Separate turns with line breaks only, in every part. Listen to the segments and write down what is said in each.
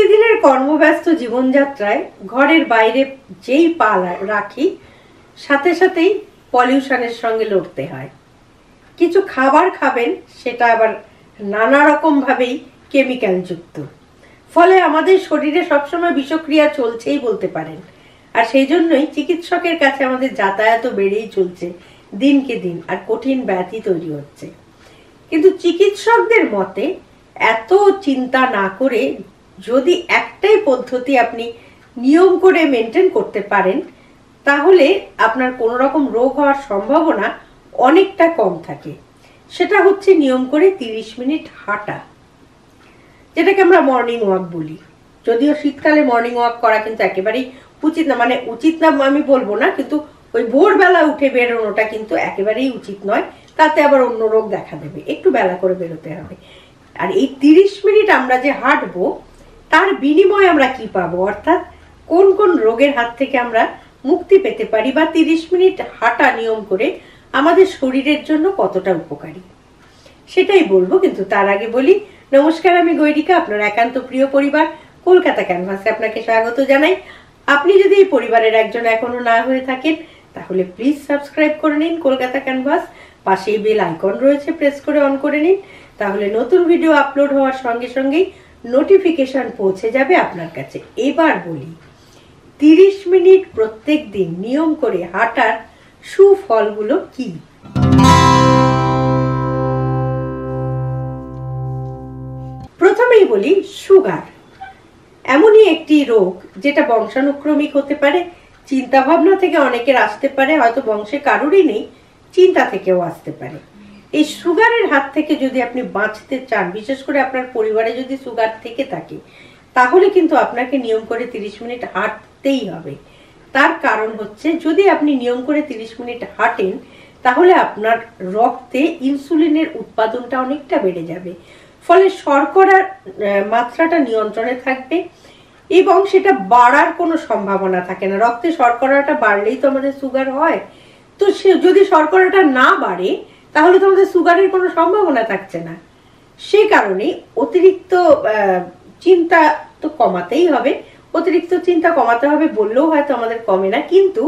প্রতিদিনের কর্মব্যস্ত জীবনযাত্রায় ঘরের বাইরে যেই পা রাখি সাথে সাথেই পলিউশনের সঙ্গে লড়তে হয়। কিছু খাবার খাবেন সেটা আবার নানা রকম ভাবেই কেমিক্যাল যুক্ত, ফলে আমাদের শরীরে সবসময় বিষক্রিয়া চলছেই বলতে পারেন। আর সেই জন্যই চিকিৎসকের কাছে আমাদের যাতায়াত বেড়েই চলছে দিনকে দিন, আর কঠিন ব্যাধি তৈরি হচ্ছে। কিন্তু চিকিৎসকদের মতে এত চিন্তা না করে যদি একটাই পদ্ধতি আপনি নিয়ম করে মেনটেন করতে পারেন, তাহলে আপনার কোনো রকম রোগ হওয়ার সম্ভাবনা অনেকটা কম থাকে। সেটা হচ্ছে নিয়ম করে 30 মিনিট হাঁটা, যেটাকে আমরা মর্নিং ওয়াক বলি। যদিও শীতকালে মর্নিং ওয়াক করা কিন্তু একেবারেই উচিত না, মানে উচিত না আমি বলবো না, কিন্তু ওই ভোরবেলা উঠে বেরোনোটা কিন্তু একেবারেই উচিত নয়, তাতে আবার অন্য রোগ দেখা দেবে। একটু বেলা করে বেরোতে হবে। আর এই 30 মিনিট আমরা যে হাঁটবো তার বিনিময়ে আমরা কি পাবো, অর্থাৎ কোন কোন রোগের হাত থেকে আমরা মুক্তি পেতে পারি, বা 30 মিনিট হাঁটা নিয়ম করে আমাদের শরীরের জন্য কতটা উপকারী সেটাই বলবো। কিন্তু তার আগে বলি, নমস্কার, আমি গৈরিকা, আপনার একান্ত প্রিয় পরিবার কলকাতা ক্যানভাসে আপনাকে স্বাগত জানাই। আপনি যদি এই পরিবারের একজন এখনো না হয়ে থাকেন তাহলে প্লিজ সাবস্ক্রাইব করে নিন কলকাতা ক্যানভাস। পাশেই বেল আইকন রয়েছে, প্রেস করে অন করে নিন, তাহলে নতুন ভিডিও আপলোড হওয়ার সঙ্গে সঙ্গেই নোটিফিকেশন পৌঁছে যাবে আপনার কাছে। এবার বলি, 30 মিনিট প্রত্যেক দিন নিয়ম করে হাঁটার সুফলগুলো কি? প্রথমেই বলি, সুগার এমনই একটি রোগ যেটা বংশানুক্রমিক হতে পারে। চিন্তা ভাবনা থেকে অনেকের আসতে পারে, হয়তো বংশে কারোরই নেই, চিন্তা থেকেও আসতে পারে। এই সুগারের হাত থেকে যদি আপনি বাঁচতে চান, বিশেষ করে আপনার পরিবারে যদি সুগার থেকে থাকে, তাহলে কিন্তু আপনাকে নিয়ম করে 30 মিনিট হাঁটতেই হবে। তার কারণ হচ্ছে, যদি আপনি নিয়ম করে 30 মিনিট হাঁটেন তাহলে আপনার রক্তে ইনসুলিনের উৎপাদনটা অনেকটা বেড়ে যাবে, ফলে শর্করার মাত্রাটা নিয়ন্ত্রণে থাকবে এবং সেটা বাড়ার কোনো সম্ভাবনা থাকে না। রক্তে শর্করাটা বাড়লেই তো আমাদের সুগার হয়, তো সে যদি শর্করাটা না বাড়ে তাহলে তো আমাদের সুগারের কোনো সম্ভাবনা থাকছে না। সেই কারণে অতিরিক্ত চিন্তা তো কমাতেই হবে। অতিরিক্ত চিন্তা কমাতে হবে বললেও হয়তো আমাদের কমে না, কিন্তু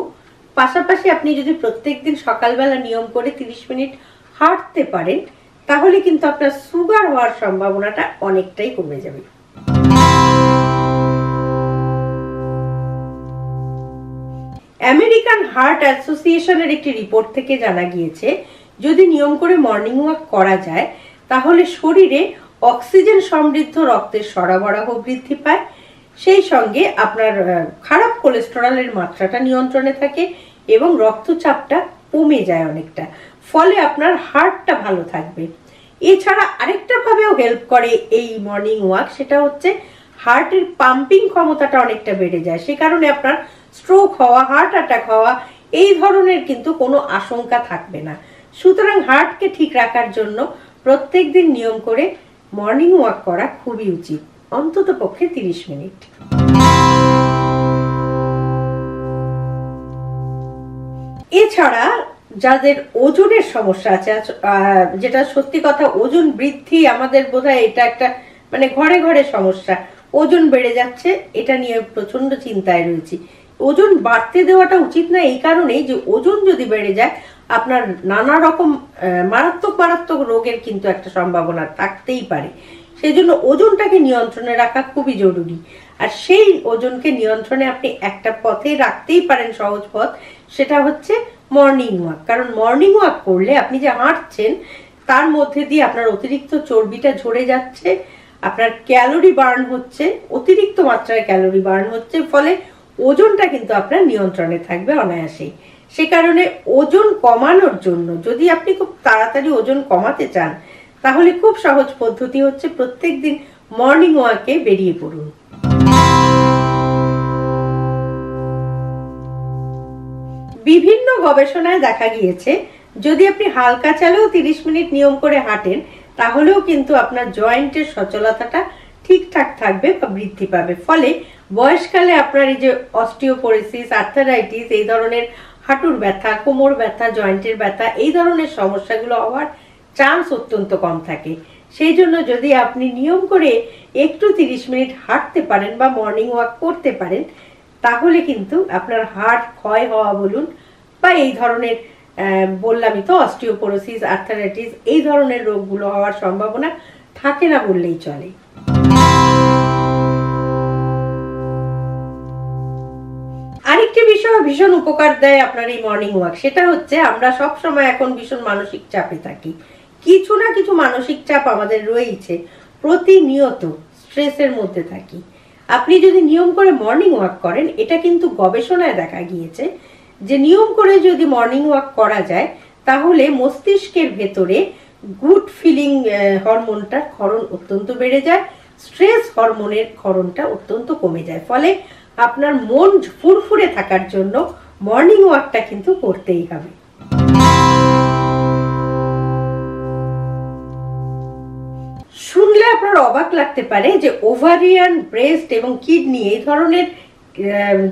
পাশাপাশি আপনি যদি প্রত্যেকদিন সকালবেলা নিয়ম করে 30 মিনিট হাঁটতে পারেন তাহলে কিন্তু আপনার সুগার হওয়ার সম্ভাবনাটা অনেকটাই কমে যাবে। আমেরিকান হার্ট অ্যাসোসিয়েশনের একটি রিপোর্ট থেকে জানা গিয়েছে, যদি নিয়ম করে মর্নিং ওয়াক করা যায় তাহলে শরীরে অক্সিজেন সমৃদ্ধ রক্তের সরবরাহ বৃদ্ধি পায়, সেই সঙ্গে আপনার খারাপ কোলেস্টেরলের মাত্রাটা নিয়ন্ত্রণে থাকে এবং রক্তচাপটা কমে যায় অনেকটা, ফলে আপনার হার্টটা ভালো থাকবে। এছাড়া আরেকটা ভাবেও হেল্প করে এই মর্নিং ওয়াক, সেটা হচ্ছে হার্টের পাম্পিং ক্ষমতাটা অনেকটা বেড়ে যায়। সে কারণে আপনার স্ট্রোক হওয়া, হার্ট অ্যাটাক হওয়া এই ধরনের কিন্তু কোনো আশঙ্কা থাকবে না। সুতরাং হার্টকে ঠিক রাখার জন্য প্রত্যেকদিন নিয়ম করে মর্নিং ওয়াক করা খুবই উচিত, অন্তত পক্ষে 30 মিনিট। এছাড়া যাদের ওজনের সমস্যা আছে, যেটা সত্যি কথা, ওজন বৃদ্ধি আমাদের বোধহয় এটা একটা মানে ঘরে ঘরে সমস্যা, ওজন বেড়ে যাচ্ছে, এটা নিয়ে প্রচন্ড চিন্তায় রয়েছি। ওজন বাড়তে দেওয়াটা উচিত না এই কারণেই যে ওজন যদি বেড়ে যায় আপনার নানা রকম মারাত্মক রোগের কিন্তু একটা সম্ভাবনা থাকতেই পারে। সেই জন্য ওজনটাকে নিয়ন্ত্রণে রাখা খুবই জরুরি। আর সেই ওজনকে নিয়ন্ত্রণে আপনি একটা পথে রাখতেই পারেন, সহজ পথ, সেটা হচ্ছে মর্নিং ওয়াক। কারণ মর্নিং ওয়াক করলে আপনি যে হাঁটছেন তার মধ্যে দিয়ে আপনার অতিরিক্ত চর্বিটা ঝরে যাচ্ছে, আপনার ক্যালোরি বার্ন হচ্ছে, অতিরিক্ত মাত্রায় ক্যালোরি বার্ন হচ্ছে, ফলে ওজনটা কিন্তু আপনার নিয়ন্ত্রণে থাকবে অনায়াসেই। সে কারণে ওজন কমানোর জন্য, যদি আপনি খুব তাড়াতাড়ি ওজন কমাতে চান, তাহলে খুব সহজ পদ্ধতি হচ্ছে প্রত্যেকদিন মর্নিং ওয়াকে বেরিয়ে পড়ুন। বিভিন্ন গবেষণায় দেখা গিয়েছে, যদি আপনি হালকা চালেও 30 মিনিট নিয়ম করে হাঁটেন তাহলেও কিন্তু আপনার জয়েন্টের সচলতাটা ঠিকঠাক থাকবে বা বৃদ্ধি পাবে, ফলে বয়সকালে আপনার এই যে অস্টিওপোরোসিস, আর্থারাইটিস, এই ধরনের হাঁটুর ব্যথা, কোমর ব্যথা, জয়েন্টের ব্যথা, এই ধরনের সমস্যাগুলো হওয়ার চান্স অত্যন্ত কম থাকে। সেই জন্য যদি আপনি নিয়ম করে একটু 30 মিনিট হাঁটতে পারেন বা মর্নিং ওয়াক করতে পারেন, তাহলে কিন্তু আপনার হার্ট ক্ষয় হওয়া বলুন বা এই ধরনের বললামই তো অস্টিওপোরোসিস, আর্থারাইটিস, এই ধরনের রোগগুলো হওয়ার সম্ভাবনা থাকে না বললেই চলে। আরেকটি বিষয় ভীষণ উপকার দেয় আপনার এই মর্নিং ওয়াক, সেটা হচ্ছে আমরা সব সময় এখন ভীষণ মানসিক চাপে থাকি, কিছু না কিছু মানসিক চাপ আমাদের রয়েছে, প্রতিনিয়ত স্ট্রেসের মধ্যে থাকি। আপনি যদি নিয়ম করে মর্নিং ওয়াক করেন, এটা কিন্তু গবেষণায় দেখা গিয়েছে যে নিয়ম করে যদি মর্নিং ওয়াক করা যায় তাহলে মস্তিষ্কের ভেতরে গুড ফিলিং হরমোনটার ক্ষরণ অত্যন্ত বেড়ে যায়, স্ট্রেস হরমোনের ক্ষরণটা অত্যন্ত কমে যায়, ফলে আপনার মন ফুরফুরে থাকার জন্য মর্নিং ওয়াকটা কিন্তু করতেই হবে। শুনলে আপনার অবাক লাগতে পারে যে ওভারিয়ান, ব্রেস্ট এবং কিডনি এই ধরনের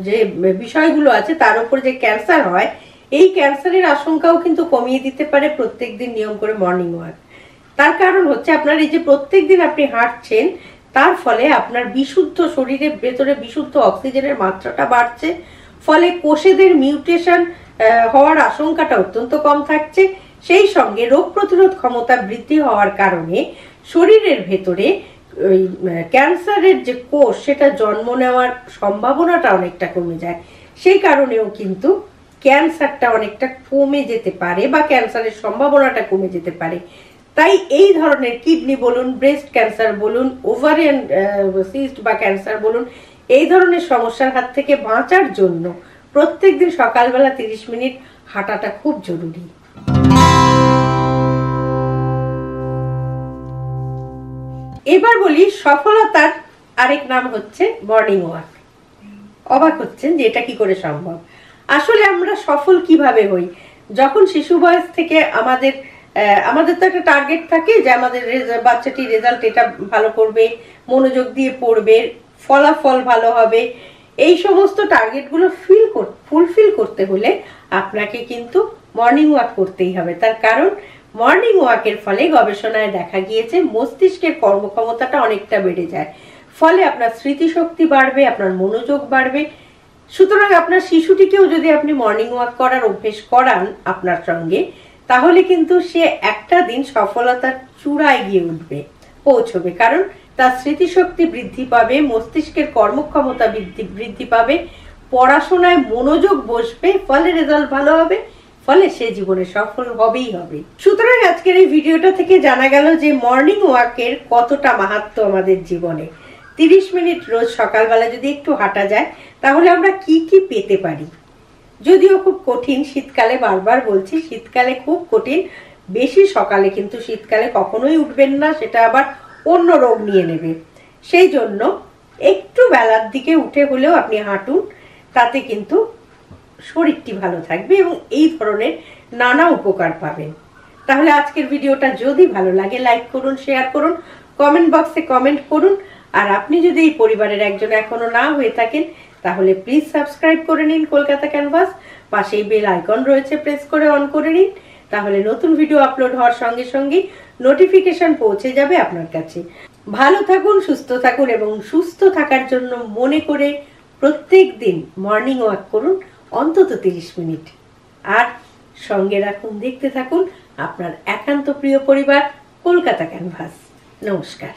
যে বিষয়গুলো আছে তার উপর যে ক্যান্সার হয়, এই ক্যান্সারের আশঙ্কাও কিন্তু কমিয়ে দিতে পারে প্রত্যেকদিন নিয়ম করে মর্নিং ওয়াক। তার কারণ হচ্ছে আপনার এই যে প্রত্যেকদিন আপনি হাঁটছেন, তার ফলে আপনার বিশুদ্ধ শরীরের ভেতরে বিশুদ্ধ অক্সিজেনের মাত্রাটা বাড়ছে, ফলে কোষেদের মিউটেশন হওয়ার আশঙ্কাটা অত্যন্ত কম থাকছে। সেই সঙ্গে রোগ প্রতিরোধ ক্ষমতা বৃদ্ধি হওয়ার কারণে শরীরের ভেতরে ওই ক্যান্সারের যে কোষ, সেটা জন্ম নেওয়ার সম্ভাবনাটা অনেকটা কমে যায়। সেই কারণেও কিন্তু ক্যান্সারটা অনেকটা কমে যেতে পারে বা ক্যান্সারের সম্ভাবনাটা কমে যেতে পারে। তাই এই ধরনের কিডনি বলুন, ব্রেস্ট ক্যান্সার বলুন, ওভারিয়ান সিস্ট বা ক্যান্সার বলুন, এই ধরনের সমস্যার হাত থেকে বাঁচার জন্য প্রত্যেকদিন সকালবেলা 30 মিনিট হাঁটাটা খুব জরুরি। এবার বলি সফলতার আরেক নাম হচ্ছে মর্নিং ওয়াক। অবাক হচ্ছেন যে এটা কি করে সম্ভব। আসলে আমরা সফল কিভাবে হই? যখন শিশু বয়স থেকে আমাদের তো একটা টার্গেট থাকে যে আমাদের বাচ্চাটি রেজাল্ট এটা ভালো করবে, মনোযোগ দিয়ে পড়বে, ফলাফল ভালো হবে। এই সমস্ত টার্গেটগুলো ফুলফিল করতে হলে আপনাকে কিন্তু মর্নিং ওয়াক করতেই হবে। তার কারণ মর্নিং ওয়াকের ফলে গবেষণায় দেখা গিয়েছে মস্তিষ্কের কর্মক্ষমতাটা অনেকটা বেড়ে যায়, ফলে আপনার স্মৃতিশক্তি বাড়বে, আপনার মনোযোগ বাড়বে। সুতরাং আপনার শিশুটিকেও যদি আপনি মর্নিং ওয়াক করার অভ্যেস করান আপনার সঙ্গে, তাহলে কিন্তু সে একটা দিন সফলতার চূড়ায় গিয়ে পৌঁছবে, কারণ তার স্মৃতিশক্তি বৃদ্ধি পাবে, মস্তিষ্কের কর্মক্ষমতা বৃদ্ধি পাবে, পড়াশোনায় মনোযোগ বসবে, ফলে রেজাল্ট ভালো হবে, ফলে সে জীবনে সফল হবেই হবে। সুতরাং আজকের এই ভিডিওটা থেকে জানা গেল যে মর্নিং ওয়াকের কতটা মাহাত্ম্য আমাদের জীবনে। 30 মিনিট রোজ সকালবেলা যদি একটু হাঁটা যায় তাহলে আমরা কি কি পেতে পারি। যদিও খুব কঠিন, শীতকালে, বারবার বলছি শীতকালে খুব কঠিন, বেশি সকালে কিন্তু শীতকালে কখনোই উঠবেন না, সেটা আবার অন্য রোগ নিয়ে নেবে। সেই জন্য একটু বেলার দিকে উঠে হলেও আপনি হাঁটুন, তাতে কিন্তু শরীরটি ভালো থাকবে এবং এই ধরনের নানা উপকার পাবেন। তাহলে আজকের ভিডিওটা যদি ভালো লাগে লাইক করুন, শেয়ার করুন, কমেন্ট বক্সে কমেন্ট করুন। আর আপনি যদি এই পরিবারের একজন এখনো না হয়ে থাকেন তাহলে প্লিজ সাবস্ক্রাইব করে নিন কলকাতা ক্যানভাস, পাশেই বেল আইকন রয়েছে, প্রেস করে অন করে নিন, তাহলে নতুন ভিডিও আপলোড হওয়ার সঙ্গে সঙ্গে নোটিফিকেশন পৌঁছে যাবে আপনার কাছে। ভালো থাকুন, সুস্থ থাকুন এবং সুস্থ থাকার জন্য মনে করে প্রত্যেক দিন মর্নিং ওয়াক করুন অন্তত 30 মিনিট। আর সঙ্গে রাখুন, দেখতে থাকুন আপনার একান্ত প্রিয় পরিবার কলকাতা ক্যানভাস। নমস্কার।